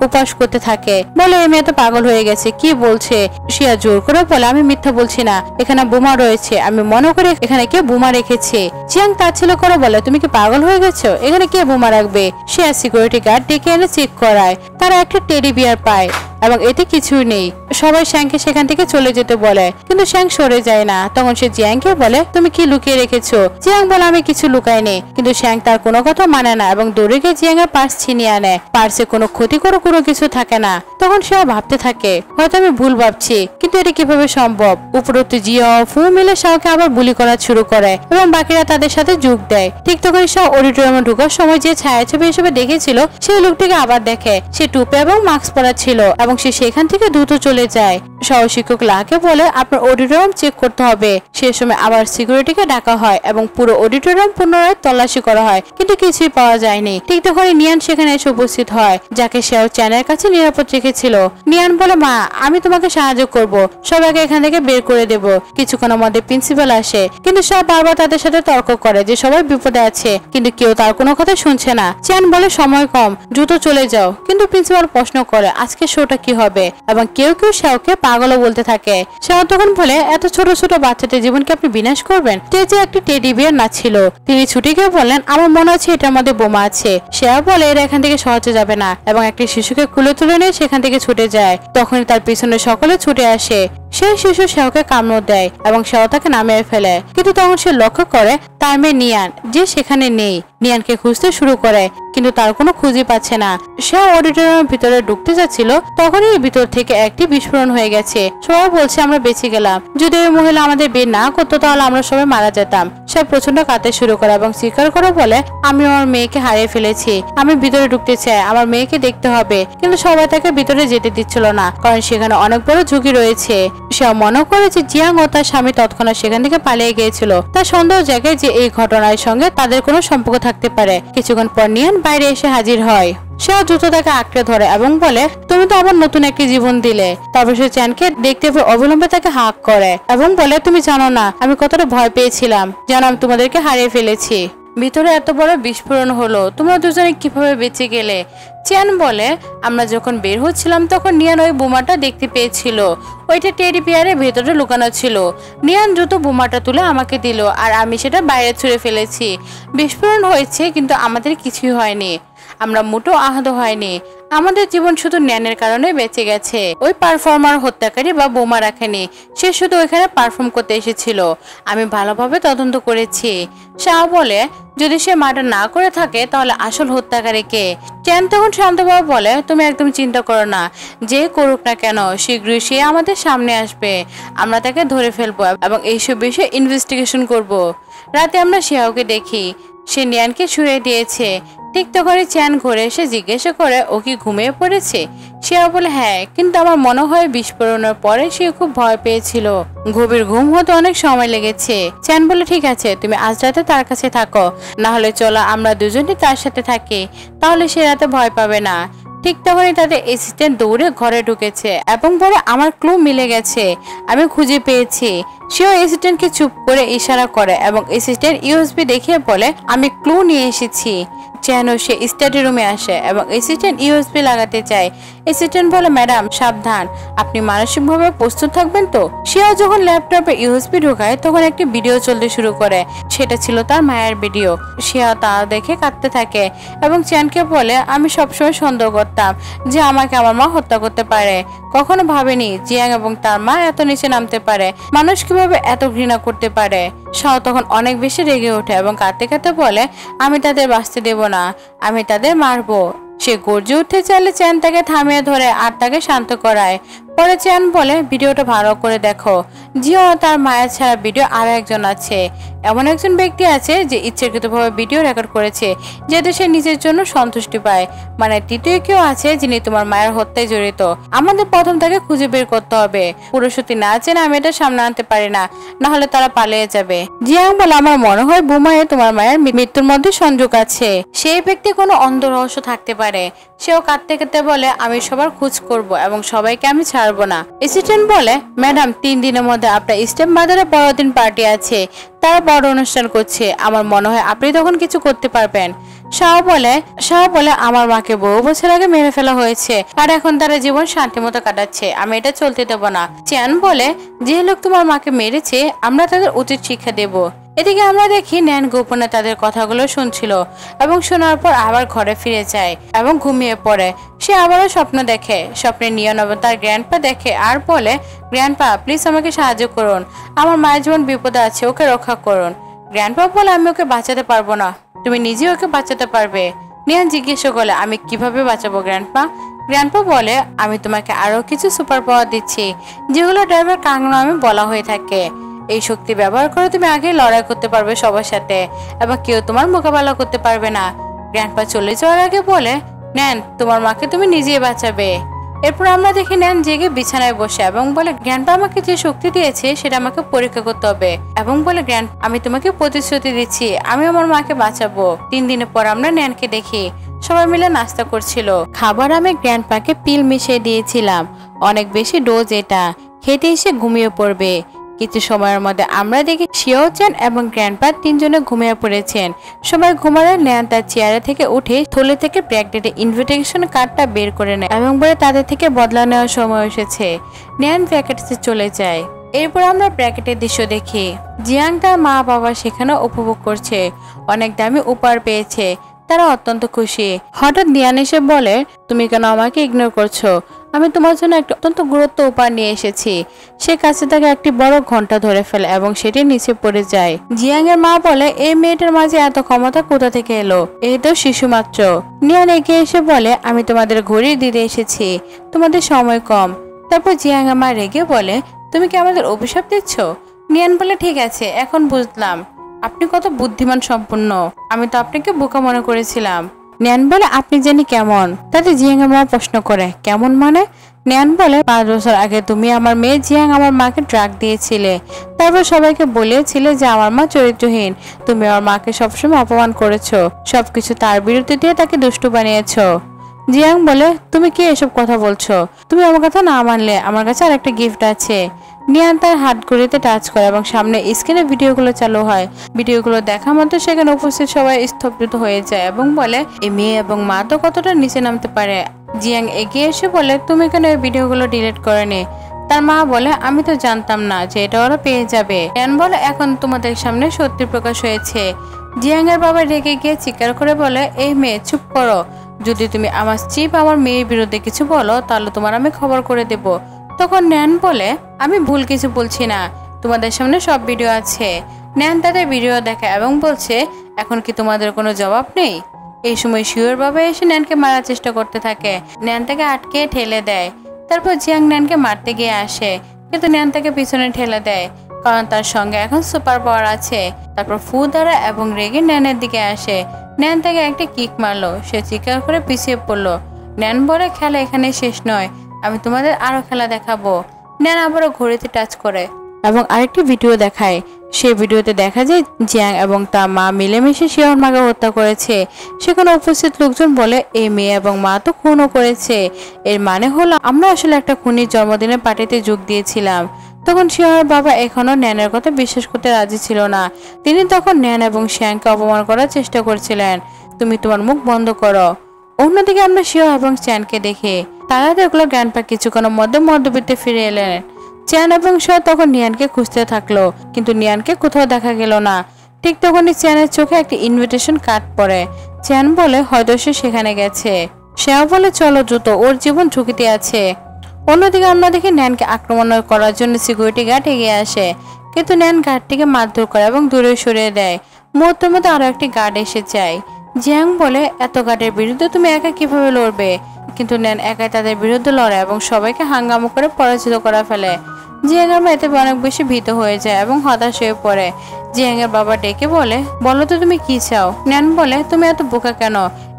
উপাস করতে থাকে। বলে, এই মেয়ে তো পাগল হয়ে গেছে, কি বলছে? শিয়া জোর করে বলে, আমি মিথ্যা বলছি না, এখানে বোমা রয়েছে, আমি মনে করি এখানে কে বোমা রেখেছে। জিয়াং তার ছেলে করে বলে, তুমি কি পাগল হয়ে গেছো? এখানে কে বোমা রাখবে? শিয়া সিকিউরিটি গার্ড ডেকে এনে চেক করায়। তারা একটা টেডি বিয়ার পায় এবং এতে কিছুই নেই। সবাই শ্যাংকে সেখান থেকে চলে যেতে বলে, কিন্তু শ্যাং সরে যায় না। তখন সে জিয়াংকে বলে, তুমি কি লুকিয়ে রেখেছো? জিয়াং বলে, আমি কিছু লুকাইনি। কিন্তু শ্যাং তার কোনো কথা মানে না এবং দৌড়ে গিয়ে জিয়াং এর পার্স ছিনিয়ে আনে। পার্সে কোনো ক্ষতিকর কোনো কিছু থাকে না। তখন সেও ভাবতে থাকে, হয়তো আমি ভুল ভাবছি, কিন্তু এটা কিভাবে সম্ভব? উপরোক্ত জিয়া ও ফু মিলে শাওকে আবার বুলি করা শুরু করে এবং বাকিরা তাদের সাথে যোগ দেয়। ঠিক তখন শাও অডিটোরিয়ামে ঢোকার সময় যে ছায়াছবি হিসেবে দেখেছিল সেই লোকটিকে আবার দেখে। সে টুপি এবং মাস্ক পরা ছিল এবং সে সেখান থেকে দ্রুত চলে যায়। সহশিক্ষক লাকে বলে আপনার অডিটোরিয়াম চেক করতে হবে। সে সময় আবার সিকিউরিটিকে ডাকা হয় এবং পুরো অডিটোরিয়াম পুনরায় তল্লাশি করা হয়, কিন্তু কিছুই পাওয়া যায়নি। ঠিক তখনই নিয়ান সেখানে এসে উপস্থিত হয়, যাকে সেও চ্যানের কাছে নিরাপদ রেখেছিল। নিয়ান বলে মা আমি তোমাকে সাহায্য করব, সবাইকে এখান থেকে বের করে দেব। কিছুক্ষণের মধ্যে প্রিন্সিপাল আসে, কিন্তু সব বারবার তাদের সাথে তর্ক করে যে সবাই বিপদে আছে, কিন্তু কেউ তার কোনো কথা শুনছে না। চ্যান বলে সময় কম, দ্রুত চলে যাও। কিন্তু প্রিন্সিপাল প্রশ্ন করে আজকে শোটা কি হবে, এবং কেউ কেউ সেওকে পাগলও বলতে থাকে। সেও তখন বলে এত ছোট ছোট বাচ্চাদের জীবনকে আপনি বিনাশ করবেন। স্টেজে একটি টেডি বিয়ার নাচছিল, তিনি ছুটে গিয়ে বললেন আমার মনে হচ্ছে এটার মধ্যে বোমা আছে। সেও বলে এরা এখান থেকে সহজে যাবে না, এবং একটি শিশুকে কুলে তুলে নিয়ে সেখান থেকে ছুটে যায়। তখনই তার পিছনে সকলে ছুটে আসে। সেই শিশু সেওকে কামড় দেয় এবং সেও তাকে নামিয়ে ফেলে, কিন্তু তখন সে লক্ষ্য করে তার মেয়ে নিয়ান যে সেখানে নেই। নিয়ানকে খুঁজতে শুরু করে, কিন্তু তার কোনো খুঁজে পাচ্ছে না। সে অডিটোরিয়ামের ভিতরে ঢুকতে যাচ্ছিল, তখনই ভিতর থেকে একটি বিস্ফোরণ হয়ে গেছে। সবাই বলছে আমরা বেঁচে গেলাম, যদি ওই মহিলা আমাদের বের না করতো তাহলে আমরা সবাই মারা যেতাম। সে প্রচন্ড কাঁদতে শুরু করে এবং স্বীকার করে বলে আমি আমার মেয়েকে হারিয়ে ফেলেছি, আমি ভিতরে ঢুকতে চাই, আমার মেয়েকে দেখতে হবে। কিন্তু সবাই তাকে ভিতরে যেতে দিচ্ছিল না, কারণ সেখানে অনেক বড় ঝুঁকি রয়েছে। সে মনে করে যে জিয়াং ও তার স্বামী তৎক্ষণাৎ সেখান থেকে পালিয়ে গিয়েছিল। তার সন্দেহ জাগে যে এই ঘটনার সঙ্গে তাদের কোনো সম্পর্ক থাকতে পারে। কিছুক্ষণ পর নিয়ান বাইরে এসে হাজির হয়। সে দ্রুত তাকে আঁকড়ে ধরে এবং বলে তুমি তো আবার নতুন একটি জীবন দিলে। তারপর সে চ্যানকে দেখতে পেয়ে অবিলম্বে তাকে হাক করে এবং বলে তুমি জানো না আমি কতটা ভয় পেয়েছিলাম, যেন আমি তোমাদেরকে হারিয়ে ফেলেছি। ভিতরে এত বড় বিস্ফোরণ হলো, তোমরা দুজনে কিভাবে বেঁচে গেলে? চ্যান বলে আমরা যখন বের হচ্ছিলাম তখন নিয়ান ওই বোমাটা দেখতে পেয়েছিল, ওইটা টেডি বিয়ারের ভেতরে লুকানো ছিল। নিয়ান দ্রুত বোমাটা তুলে আমাকে দিল আর আমি সেটা বাইরে ছুঁড়ে ফেলেছি। বিস্ফোরণ হয়েছে কিন্তু আমাদের কিছুই হয়নি, আমরা মোটেও আহত হয়নি। আমাদের জীবন শুধু ন্যানের কারণে বেঁচে গেছে। ওই পারফর্মার হত্যাকারী বা বোমা রাখেনি, সে শুধু ওইখানে পারফর্ম করতে এসেছিল। আমি ভালোভাবে তদন্ত করেছি। শাহ বলে যদি সে মার্ডার না করে থাকে তাহলে আসল হত্যাকারী কে? চ্যান তখন শান্তভাবে বলে তুমি একদম চিন্তা করো না, যে করুক না কেন শীঘ্রই সে আমাদের সামনে আসবে, আমরা তাকে ধরে ফেলবো এবং এইসব বিষয়ে ইনভেস্টিগেশন করব। রাতে আমরা শিয়াওকে দেখি, সে নিয়ানকে ছুঁড়ে দিয়েছে। ঠিক তখনই চ্যান ঘুরে এসে জিজ্ঞাসা করে ও কি ঘুমিয়ে পড়েছে? শিয়াও বলে হ্যাঁ, কিন্তু আমার মনে হয় বিস্ফোরণের পরে সে খুব ভয় পেয়েছিল, গভীর ঘুম হতে অনেক সময় লেগেছে। চ্যান বলে ঠিক আছে তুমি আজ রাতে তার কাছে থাকো, না হলে চলো আমরা দুজনই তার সাথে থাকি, তাহলে সে রাতে ভয় পাবে না। ঠিক তখনই তাদের অ্যাসিস্ট্যান্ট দৌড়ে ঘরে ঢুকেছে এবং বলে আমার ক্লু মিলে গেছে, আমি খুঁজে পেয়েছি। সেও অ্যাসিস্ট্যান্টকে চুপ করে ইশারা করে এবং অ্যাসিস্ট্যান্ট ইউএসবি দেখিয়ে বলে আমি ক্লু নিয়ে এসেছি। চ্যানও সে স্টাডি রুমে আসে এবং অ্যাসিস্ট্যান্ট ইউএসবি লাগাতে চায়। অ্যাসিস্ট্যান্ট বলে ম্যাডাম সাবধান, আপনি মানসিকভাবে প্রস্তুত থাকবেন তো? সেও যখন ল্যাপটপে ইউএসবি ঢোকায় তখন একটি ভিডিও চলতে শুরু করে, সেটা ছিল তার মায়ের ভিডিও। সেও তা দেখে কাঁদতে থাকে এবং চ্যানকে বলে আমি সবসময় সন্দেহ করতাম যে আমাকে আমার মা হত্যা করতে পারে, কখনো ভাবিনি জিয়াং এবং তার মা এত নিচে নামতে পারে, মানুষ কিভাবে এত ঘৃণা করতে পারে। শাও তখন অনেক বেশি রেগে ওঠে এবং কাঁদতে কাঁদতে বলে আমি তাদের বাঁচতে দেব না, আমি তাদের মারবো। সে গর্জে উঠতে চাইলে চ্যান তাকে থামিয়ে ধরে আর তাকে শান্ত করায়। পরে চ্যান বলে ভিডিওটা ভালো করে দেখো, জিও তার মায়ের ছাড়া ভিডিও আরো একজন আছে, এমন একজন ব্যক্তি আছে যে ইচ্ছাকৃতভাবে ভিডিও রেকর্ড করেছে যাতে সে নিজের জন্য সন্তুষ্টি পায়, মানে তৃতীয় কেউ আছে যিনি তোমার মায়ের হত্যায় জড়িত। আমাদের প্রথম তাকে খুঁজে বের করতে হবে, পুরো সত্যি না জেনে আমি এটা সামনে আনতে পারি না, না হলে তারা পালিয়ে যাবে। জিয়াং বলে আমার মনে হয় বোমায় তোমার মায়ের মৃত্যুর মধ্যে সংযোগ আছে, সেই ব্যক্তি কোনো অন্ধ রহস্য থাকতে পারে। সেও কাঁদতে কাঁদতে বলে আমি সবার খোঁজ করব এবং সবাইকে আমি ছাড়বো না। অ্যাসিস্ট্যান্ট বলে ম্যাডাম 3 দিনের মধ্যে আপনার স্টেপ মাদারে বড়দিন পার্টি আছে, তারা বড় অনুষ্ঠান করছে, আমার মনে হয় আপনি তখন কিছু করতে পারবেন। শাহ বলে আমার মাকে বহু বছর আগে মেরে ফেলা হয়েছে আর এখন তারা জীবন শান্তি মতো কাটাচ্ছে, আমি এটা চলতে দেব না। চ্যান বলে যে লোক তোমার মাকে মেরেছে আমরা তাদের উচিত শিক্ষা দেব। এদিকে আমরা দেখি ন্যান গোপনে তাদের কথাগুলো শুনছিল এবং শোনার পর আবার ঘরে ফিরে যায় এবং ঘুমিয়ে পড়ে। সে আবারও স্বপ্ন দেখে, স্বপ্নে নিয়ন এবং তার গ্র্যান্ডপা দেখে আর বলে গ্র্যান্ডপা প্লিজ আমাকে সাহায্য করুন, আমার মায়ের জীবন বিপদে আছে, ওকে রক্ষা করুন। গ্র্যান্ডপা বলে আমি ওকে বাঁচাতে পারবো না, তুমি নিজে ওকে বাঁচাতে পারবে। নিয়ান জিজ্ঞেস করলে আমি কিভাবে বাঁচাবো গ্র্যান্ডপা? গ্র্যান্ডপা বলে আমি তোমাকে আরো কিছু সুপার পাওয়ার দিচ্ছি যেগুলো ড্রাইভার কাংনো নামে বলা হয়ে থাকে। এই শক্তি ব্যবহার করে তুমি আগে লড়াই করতে পারবে সবার সাথে এবং কেউ তোমার মোকাবেলা করতে পারবে না। গ্র্যান্ডপা চলে যাওয়ার আগে বলে নেন তোমার মাকে তুমি নিজেই বাঁচাবে। এরপর আমরা দেখি ন্যান জেগে বিছানায় বসে এবং বলে গ্র্যান্ডপা আমাকে যে শক্তি দিয়েছে সেটা আমাকে পরীক্ষা করতে হবে এবং বলে গ্র্যান্ড আমি তোমাকে প্রতিশ্রুতি দিচ্ছি আমি আমার মাকে বাঁচাবো। 3 দিনের পর আমরা ন্যানকে দেখি সবাই মিলে নাস্তা করছিল। খাবার আমি গ্র্যান্ডপাকে পিল মিশিয়ে দিয়েছিলাম, অনেক বেশি ডোজ, এটা খেতে এসে ঘুমিয়ে পড়বে। কিছু সময়ের মধ্যে আমরা দেখি শিও চ্যান এবং গ্র্যান্ডপা 3 জনে ঘুমিয়ে পড়েছেন। সবাই ঘুমালে ন্যান তার চেয়ারে থেকে উঠে থলে থেকে প্র্যাকটিতে ইনভিটেশন কার্ডটা বের করে নেয় এবং বলে তাদের থেকে বদলা নেওয়ার সময় এসেছে। ন্যান প্যাকেটে চলে যায়। এরপর আমরা প্র্যাকেটের দৃশ্য দেখি জিয়াং তার মা বাবা সেখানে উপভোগ করছে, অনেক দামি উপহার পেয়েছে, তারা অত্যন্ত খুশি। হঠাৎ নিয়ান এসে বলে তুমি কেন আমাকে ইগনোর করছো, আমি তোমার জন্য একটা অত্যন্ত গুরুত্ব উপহার নিয়ে এসেছি। সে কাছে থেকে একটি বড় ঘন্টা ধরে ফেলে এবং সেটি নিচে পড়ে যায়। জিয়াং এর মা বলে এই মেয়েটার মাঝে এত ক্ষমতা কোথা থেকে এলো, এই তো শিশু মাত্র। নিয়ান এগিয়ে এসে বলে আমি তোমাদের ঘড়ি দিতে এসেছি, তোমাদের সময় কম। তারপর জিয়াং এর মা রেগে বলে তুমি কি আমাদের অভিশাপ দিচ্ছ? নিয়ান বলে ঠিক আছে এখন বুঝলাম আপনি কত বুদ্ধিমান সম্পন্ন, আমি তো আপনাকে বোকা মনে করেছিলাম। নিয়ান বলে আপনি জানি কেমন? তাতে জিয়াং এর মা প্রশ্ন করে কেমন মানে? নিয়ান বলে 5 বছর আগে তুমি আমার মেয়ে জিয়াং আমার মাকে ড্রাগ দিয়েছিলে, তারপর সবাইকে বলেছিলে যে আমার মা চরিত্রহীন, তুমি আমার মাকে সবসময় অপমান করেছো, সবকিছু তার বিরুদ্ধে দিয়ে তাকে দুষ্টু বানিয়েছো। জিয়াং বলে তুমি কি এসব কথা বলছো? তুমি আমার কথা না মানলে আমার কাছে আরেকটা গিফট আছে। নিয়ান তার হাত ঘড়িতে টাচ করে এবং সামনে স্ক্রিনে ভিডিওগুলো চালু হয়। ভিডিওগুলো দেখা মাত্র সেখানে উপস্থিত সবাই স্তব্ধ হয়ে যায় এবং বলে এই মেয়ে এবং মা তো কতটা নিচে নামতে পারে। জিয়াং এগিয়ে এসে বলে তুমি কেন এই ভিডিওগুলো ডিলিট করেনি? তার মা বলে আমি তো জানতাম না যে এটা ওরা পেয়ে যাবে। নিয়ান বলে এখন তোমাদের সামনে সত্যি প্রকাশ হয়েছে। জিয়াং এর বাবা রেগে গিয়ে চিৎকার করে বলে এই মেয়ে চুপ করো, যদি তুমি আমার চিপ আমার মেয়ের বিরুদ্ধে কিছু বলো তাহলে তোমার আমি খবর করে দেব। তখন ন্যান বলে আমি ভুল কিছু বলছি না, তোমাদের সামনে সব ভিডিও আছে। ন্যান তাদের ভিডিও দেখে এবং বলছে এখন কি তোমাদের কোনো জবাব নেই? এই সময় শিওর বাবা এসে ন্যানকে মারার চেষ্টা করতে থাকে। ন্যান তাকে আটকে ঠেলে দেয়। তারপর জিয়াং ন্যানকে মারতে গিয়ে আসে, কিন্তু ন্যান তাকে পিছনে ঠেলে দেয় কারণ তার সঙ্গে এখন সুপার পাওয়ার আছে। তারপর ফু দ্বারা এবং রেগে ন্যানের দিকে আসে। ন্যান তাকে একটা কিক মারলো, সে চিৎকার করে পিছিয়ে পড়লো। ন্যান বলে খেলা এখানে শেষ নয়, আমি তোমাদের আরো খেলা দেখাবো। ন্যান আবারও ঘড়িতে টাচ করে এবং আরেকটি ভিডিও দেখায়। সেই ভিডিওতে দেখা যায় জিয়াং এবং তার মা মিলেমিশে শিওর মাকে হত্যা করেছে। সেখানে উপস্থিত লোকজন বলে এই মেয়ে এবং মা তো খুনও করেছে, এর মানে হলো আমরা আসলে একটা খুনির জন্মদিনের পার্টিতে যোগ দিয়েছিলাম। তখন শিওর বাবা এখনো ন্যানের কথা বিশ্বাস করতে রাজি ছিল না। তিনি তখন ন্যান এবং শিয়াংকে অপমান করার চেষ্টা করছিলেন। তুমি তোমার মুখ বন্ধ করো। অন্যদিকে আমরা শিও এবং চ্যানকে দেখি, তারা দেখলো গ্র্যান্ডপা কিছুক্ষণের মধ্যে মধ্যবিত্তে ফিরে এলেন। চ্যান এবং শিও তখন নিয়ানকে খুঁজতে থাকলো, কিন্তু নিয়ানকে কোথাও দেখা গেল না। ঠিক তখনই চ্যানের চোখে একটি ইনভিটেশন কার্ড পড়ে। চ্যান বলে হয়তো সে সেখানে গেছে। শিও বলে চলো দ্রুত, ওর জীবন ঝুঁকিতে আছে। অন্যদিকে আমরা দেখি ন্যানকে আক্রমণ করার জন্য সিকিউরিটি গার্ড এগিয়ে আসে, কিন্তু ন্যান গার্ডটিকে মারধর করে এবং দূরে সরিয়ে দেয়। মুহূর্তের মধ্যে আরো একটি গার্ড এসে যায়। জিয়াং বলে এত গার্ডের বিরুদ্ধে তুমি একা কিভাবে লড়বে? কিন্তু ন্যান একাই তাদের বিরুদ্ধে লড়ে এবং সবাইকে হাঙ্গামা করে পরাজিত করে ফেলে। জিয়াং এর মা এতে অনেক বেশি ভীত হয়ে যায় এবং হতাশ হয়ে পড়ে। জিয়াং এর বাবা ডেকে বলে বলো তো তুমি কি চাও? ন্যান বলে তুমি এত বোকা কেন,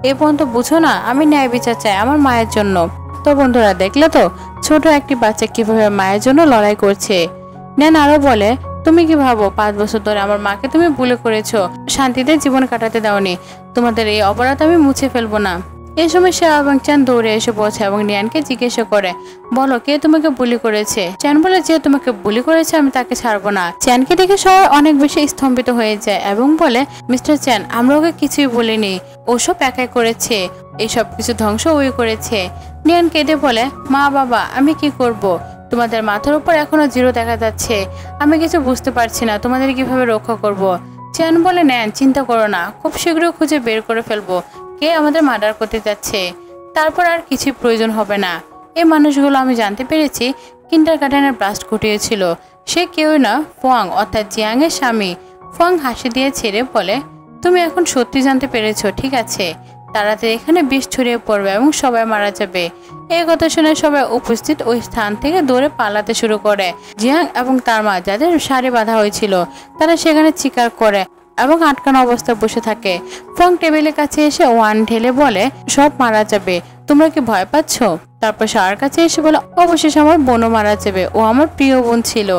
এ পর্যন্ত বুঝো না আমি ন্যায় বিচার চাই আমার মায়ের জন্য। তো বন্ধুরা দেখলে তো ছোট একটি বাচ্চা কিভাবে মায়ের জন্য লড়াই করছে। ন্যান আরো বলে তুমি কি ভাবো 5 বছর ধরে আমার মাকে তুমি ভুলে করেছো, শান্তিতে জীবন কাটাতে দাওনি, তোমাদের এই অপরাধ আমি মুছে ফেলবো না। এই সময় শিও এবং চ্যান দৌড়ে এসে পৌঁছে এবং নিয়ানকে জিজ্ঞাসা করে বলো কে তোমাকে বুলি করেছে? চ্যান বলে যে তোমাকে বুলি করেছে আমি তাকে ছাড়বো না। চ্যানকে দেখে সবাই অনেক বেশি স্তম্ভিত হয়ে যায় এবং বলে মিস্টার চ্যান আমরা ওকে কিছুই বলিনি, ওসব একাই করেছে, এইসব কিছু ধ্বংস ওই করেছে। নিয়ান কেঁদে বলে মা বাবা আমি কি করব, তোমাদের মাথার উপর এখনো 0 দেখা যাচ্ছে, আমি কিছু বুঝতে পারছি না তোমাদের কিভাবে রক্ষা করব। চ্যান বলে ন্যান চিন্তা করো না, খুব শীঘ্রই খুঁজে বের করে ফেলবো কে আমাদের মার্ডার করতে যাচ্ছে, তারপর আর কিছু প্রয়োজন হবে না। এই মানুষগুলো আমি জানতে পেরেছি কিন্ডারগার্টেনের ব্লাস্ট ঘটিয়েছিল, সে কেউ না ফোয়াং অর্থাৎ জিয়াং এর স্বামী। ফোয়াং হাসি দিয়ে ছেড়ে বলে তুমি এখন সত্যি জানতে পেরেছো, ঠিক আছে, তাড়াতাড়ি এখানে বিষ ছড়িয়ে পড়বে এবং সবাই মারা যাবে। এই কথা শুনে সবাই উপস্থিত ওই স্থান থেকে দৌড়ে পালাতে শুরু করে। জিয়াং এবং তার মা যাদের সারি বাঁধা হয়েছিল তারা সেখানে চিৎকার করে এবং আটকানো অবস্থায় বসে থাকে। ফং টেবিলের কাছে এসে ওয়ান ঢেলে বলে সব মারা যাবে, তোমরা কি ভয় পাচ্ছ? তারপর শাওর কাছে এসে বলে অবশেষে আমার বোনও মারা যাবে, ও আমার প্রিয় বোন ছিল।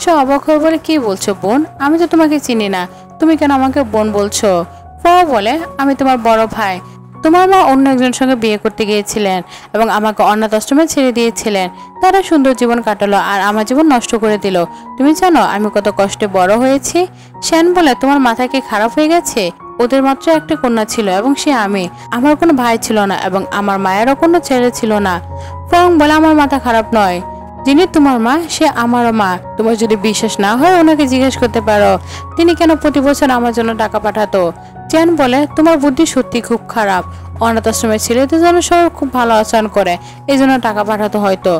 সে অবাক হয়ে বলে কি বলছো বোন, আমি তো তোমাকে চিনি না, তুমি কেন আমাকে বোন বলছো? বলে আমি তোমার বড় ভাই। তোমার মা অন্য একজনের সঙ্গে বিয়ে করতে গিয়েছিলেন এবং আমাকে অনাথ আশ্রমে ছেড়ে দিয়েছিলেন। তারা সুন্দর জীবন কাটালো আর আমার জীবন নষ্ট করে দিল। তুমি জানো আমি কত কষ্টে বড় হয়েছি? শ্যান বলে তোমার মাথা কি খারাপ হয়ে গেছে? ওদের মাত্র একটা কন্যা ছিল এবং সে আমি। আমার কোনো ভাই ছিল না এবং আমার মায়েরও কোনো ছেলে ছিল না। বলে আমার মাথা খারাপ নয়, যিনি তোমার মা সে আমারও মা। তোমার যদি বিশ্বাস না হয় ওনাকে জিজ্ঞেস করতে পারো তিনি কেন প্রতি বছর আমার জন্য টাকা পাঠাতো। চ্যান বলে তোমার বুদ্ধি সত্যি খুব খারাপ। অনাথ আশ্রমের ছেলেদের জন্য সবাই খুব ভালো আচরণ করে, এই জন্য টাকা পাঠাতো হয়তো।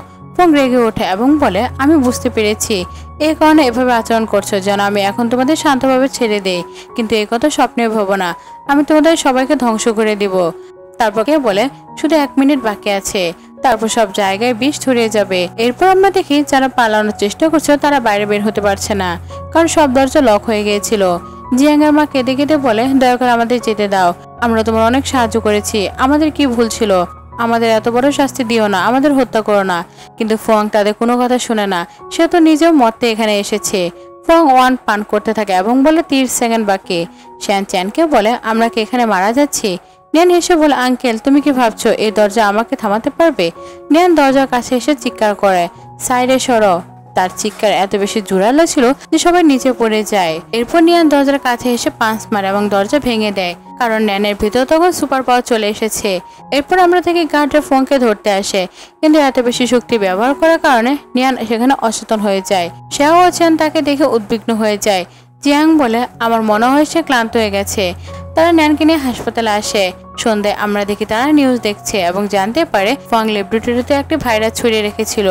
রেগে ওঠে এবং বলে আমি বুঝতে পেরেছি, এই কারণে এভাবে আচরণ করছো যেন আমি এখন তোমাদের শান্তভাবে ছেড়ে দেই, কিন্তু এই কথা স্বপ্নে ভাবো না, আমি তোমাদের সবাইকে ধ্বংস করে দিব। তারপর কে বলে শুধু 1 মিনিট বাকি আছে, তারপর সব জায়গায় বিষ ছড়িয়ে যাবে। এরপর আমরা দেখি যারা পালানোর চেষ্টা করছে তারা বাইরে বের হতে পারছে না, কারণ সব দরজা লক হয়ে গিয়েছিল। জিয়াং এর মা কেঁদে কেঁদে বলে দয়া করে আমাদের যেতে দাও, আমরা তোমার অনেক সাহায্য করেছি, আমাদের কি ভুল ছিল, আমাদের এত বড় শাস্তি দিও না, আমাদের হত্যা করো না। কিন্তু ফং তাদের কোনো কথা শুনে না, সে তো নিজেও মরতে এখানে এসেছে। ওয়ান পান করতে থাকে এবং বলে 30 সেকেন্ড বাকি। শ্যান চ্যানকে বলে আমরা কি এখানে মারা যাচ্ছি? নিয়ান হেসে বলে আঙ্কেল তুমি কি ভাবছো এই দরজা আমাকে থামাতে পারবে? নিয়ান দরজার কাছে এসে চিৎকার করে সাইডে সরো। তার চিৎকার এত বেশি জোরালো ছিল যে সবাই নিচে পড়ে যায়। এরপর নিয়ান দরজার কাছে এসে পাঁচ মারে এবং দরজা ভেঙে দেয়, কারণ ন্যানের ভিতর তখন সুপার পাওয়ার চলে এসেছে। এরপর আমরা থেকে গার্ডরা ফোনকে ধরতে আসে, কিন্তু এত বেশি শক্তি ব্যবহার করার কারণে নিয়ান সেখানে অচেতন হয়ে যায়। সেও চ্যান তাকে দেখে উদ্বিগ্ন হয়ে যায়। জিয়াং বলে আমার মনে হয় সে ক্লান্ত হয়ে গেছে। তারা ন্যানকে নিয়ে হাসপাতালে আসে। সন্ধ্যায় আমরা দেখি তারা নিউজ দেখছে এবং জানতে পারে ফং ল্যাবরেটরিতে একটি ভাইরাস ছড়িয়ে রেখেছিল।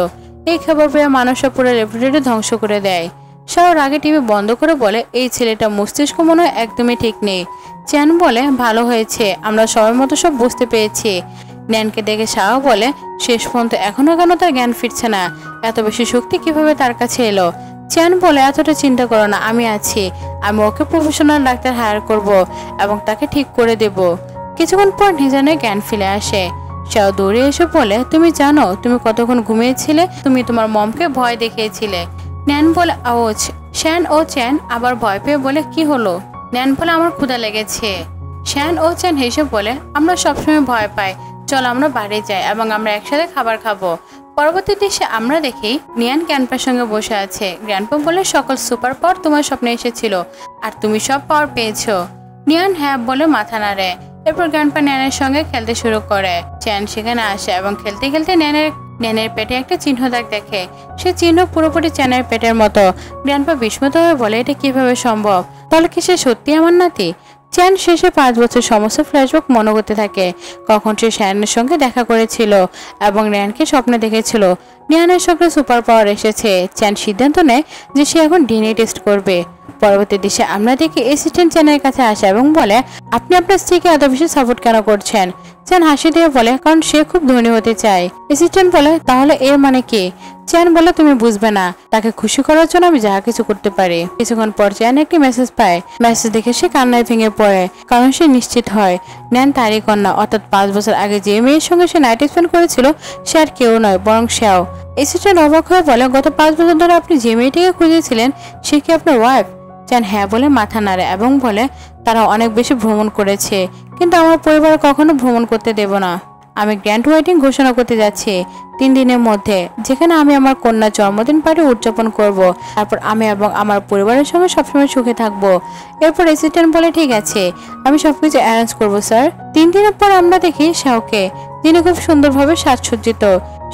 এই খবর পেয়ে মানুষরা পুরো ল্যাবরেটরি ধ্বংস করে দেয়। শাওর আগে টিভি বন্ধ করে বলে এই ছেলেটা মস্তিষ্ক মনে হয় একদমই ঠিক নেই। চ্যান বলে ভালো হয়েছে, আমরা সবার মতো সব বুঝতে পেরেছি। ন্যানকে দেখে শাও বলে শেষ পর্যন্ত এখনো কেন তার জ্ঞান ফিরছে না, এত বেশি শক্তি কিভাবে তার কাছে এলো? চ্যান বলে এতটা চিন্তা করো না, আমি আছি, আমি ওকে প্রফেশনাল ডাক্তার হায়ার করব এবং তাকে ঠিক করে দেব। কিছুক্ষণ পর নিজানের জ্ঞান ফিরে আসে। শাও দৌড়ে এসে বলে তুমি জানো তুমি কতক্ষণ ঘুমিয়েছিলে? তুমি তোমার মমকে ভয় দেখিয়েছিলে। ন্যান বলে আওয়াজ। শ্যান ও চ্যান আবার ভয় পেয়ে বলে কি হলো? ন্যান বলে আমার ক্ষুধা লেগেছে। শ্যান ও চ্যান হেসে বলে আমরা সবসময় ভয় পাই, চল আমরা বাড়ি যাই এবং আমরা একসাথে খাবার খাবো। পরবর্তী দৃশ্যে আমরা দেখি নিয়ান গ্র্যান্ডপার সঙ্গে বসে আছে। গ্র্যান্ডপা বলে সকল সুপার পাওয়ার তোমার স্বপ্নে এসেছিল আর তুমি সব পাওয়ার পেয়েছো। নিয়ান হ্যাঁ বলে মাথা নাড়ে। এরপর গ্র্যান্ডপা ন্যানের সঙ্গে খেলতে শুরু করে। চ্যান সেখানে আসে এবং খেলতে খেলতে ন্যানের পেটে একটা চিহ্ন দাগ দেখে। সে চিহ্ন পুরোপুরি চ্যানের পেটের মতো। গ্র্যান্ডপা বিস্মিত হয়ে বলে এটা কিভাবে সম্ভব? তাহলে কি সে সত্যি আমার নাতি? চ্যান শেষে 5 বছর সমস্ত ফ্ল্যাশব্যাক মনে করতে থাকে, কখন সে শ্যানের সঙ্গে দেখা করেছিল এবং ন্যানকে স্বপ্নে দেখেছিল। নিয়ানের সঙ্গে সুপার পাওয়ার এসেছে। চ্যান সিদ্ধান্ত নেয় যে সে এখন ডিএনএ টেস্ট করবে। পরবর্তী দৃশ্যে আমরা দেখি অ্যাসিস্ট্যান্ট চ্যানের কাছে আসে এবং বলে আপনি আপনার স্ত্রীকে এত বেশি সাপোর্ট কেন করছেন? চ্যান হাসি দিয়ে বলে কারণ সে খুব ধনী হতে চায়। অ্যাসিস্ট্যান্ট বলে তাহলে এর মানে কি? চ্যান বলে তুমি বুঝবে না, তাকে খুশি করার জন্য আমি যা কিছু করতে পারি। কিছুক্ষণ পর চ্যান একটি মেসেজ পায়। মেসেজ দেখে সে কান্নায় ভেঙে পড়ে, কারণ সে নিশ্চিত হয় ন্যান তারই কন্যা, অর্থাৎ 5 বছর আগে যে মেয়ের সঙ্গে সে নাইট স্পেন্ড করেছিল সে আর কেউ নয় বরং সেও। অ্যাসিস্ট্যান্ট অবাক হয়ে বলে গত 5 বছর ধরে আপনি যে মেয়েটিকে খুঁজেছিলেন সে কি আপনার ওয়াইফ? চ্যান হ্যাঁ বলে মাথা নাড়ে এবং বলে তারা অনেক বেশি ভ্রমণ করেছে, কিন্তু আমার পরিবার কখনো ভ্রমণ করতে দেব না। আমি গ্র্যান্ড ওয়েডিং ঘোষণা করতে যাচ্ছি 3 দিনের মধ্যে, যেখানে আমি আমার কন্যার জন্মদিন পার্টি উদযাপন করব। তারপর আমি এবং আমার পরিবারের সঙ্গে সবসময় সুখে থাকবো। এরপর অ্যাসিস্ট্যান্ট বলে ঠিক আছে, আমি সবকিছু অ্যারেঞ্জ করবো স্যার। 3 দিনের পর আমরা দেখি শাওকে, যিনি খুব সুন্দরভাবে সাজসজ্জিত।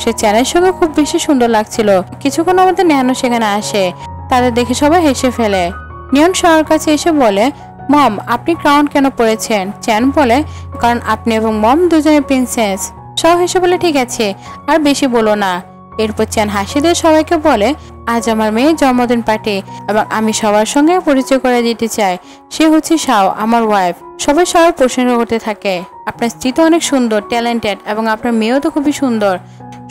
সে চ্যানের সঙ্গে খুব বেশি সুন্দর লাগছিল। কিছুক্ষণ আমাদের ন্যানো সেখানে আসে, তাদের দেখে সবাই হেসে ফেলে। নিয়ন শাওর কাছে এসে বলে মম আপনি ক্রাউন কেন পরেছেন? চ্যান বলে কারণ আপনি এবং মম দুজনে প্রিন্সেস। শাও হেসে বলে ঠিক আছে, আর বেশি বলো না। এরপর চ্যান হাসি দিয়ে সবাইকে বলে আজ আমার মেয়ের জন্মদিন পার্টি এবং আমি সবার সঙ্গে পরিচয় করে দিতে চাই, সে হচ্ছে শাও, আমার ওয়াইফ। সবাই শাওর প্রশংসা করতে থাকে, আপনার স্ত্রী তো অনেক সুন্দর, ট্যালেন্টেড এবং আপনার মেয়েও তো খুবই সুন্দর।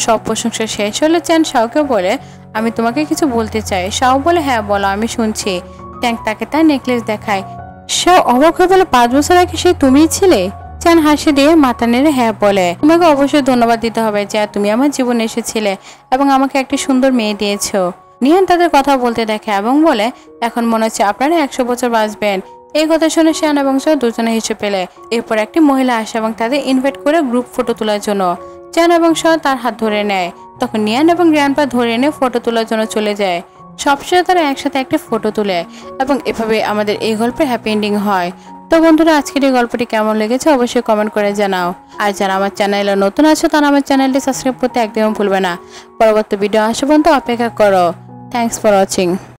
সব প্রশংসা শেষ হলে চ্যান শাওকে বলে আমি তোমাকে কিছু বলতে চাই। শাও বলে হ্যাঁ বলো, আমি শুনছি। ট্যাঙ্ক তাকে তার নেকলেস দেখায়। শাও অবাক হয়ে বলে 5 বছর আগে সে তুমিই ছিলে? চান হাসি দিয়ে মাথা নেড়ে হ্যাঁ বলে। তোমাকে অবশ্যই ধন্যবাদ দিতে হবে যে তুমি আমার জীবনে এসেছিলে এবং আমাকে একটি সুন্দর মেয়ে দিয়েছো। নিহান তাদের কথা বলতে দেখে এবং বলে, এখন মনে হচ্ছে আপনারা 100 বছর বাঁচবেন। এই কথা শুনে শান এবং শাহ দুজনে হেসে ফেলে। এরপর একটি মহিলা আসে এবং তাদের ইনভাইট করে গ্রুপ ফটো তোলার জন্য। চান এবং শাহ তার হাত ধরে নেয়। তখন নিয়ান এবং গ্র্যান্ডপা ধরে এনে ফটো তোলার জন্য চলে যায়। সবশেষে তারা একসাথে একটি ফটো তুলে এবং এভাবে আমাদের এই গল্পের হ্যাপি এন্ডিং হয়। তো বন্ধুরা, আজকের এই গল্পটি কেমন লেগেছে অবশ্যই কমেন্ট করে জানাও। আর যারা আমার চ্যানেলে নতুন আছো তারা আমার চ্যানেলটি সাবস্ক্রাইব করতে একদম ভুলবে না। পরবর্তী ভিডিও আসা পর্যন্ত অপেক্ষা করো। Thanks for watching.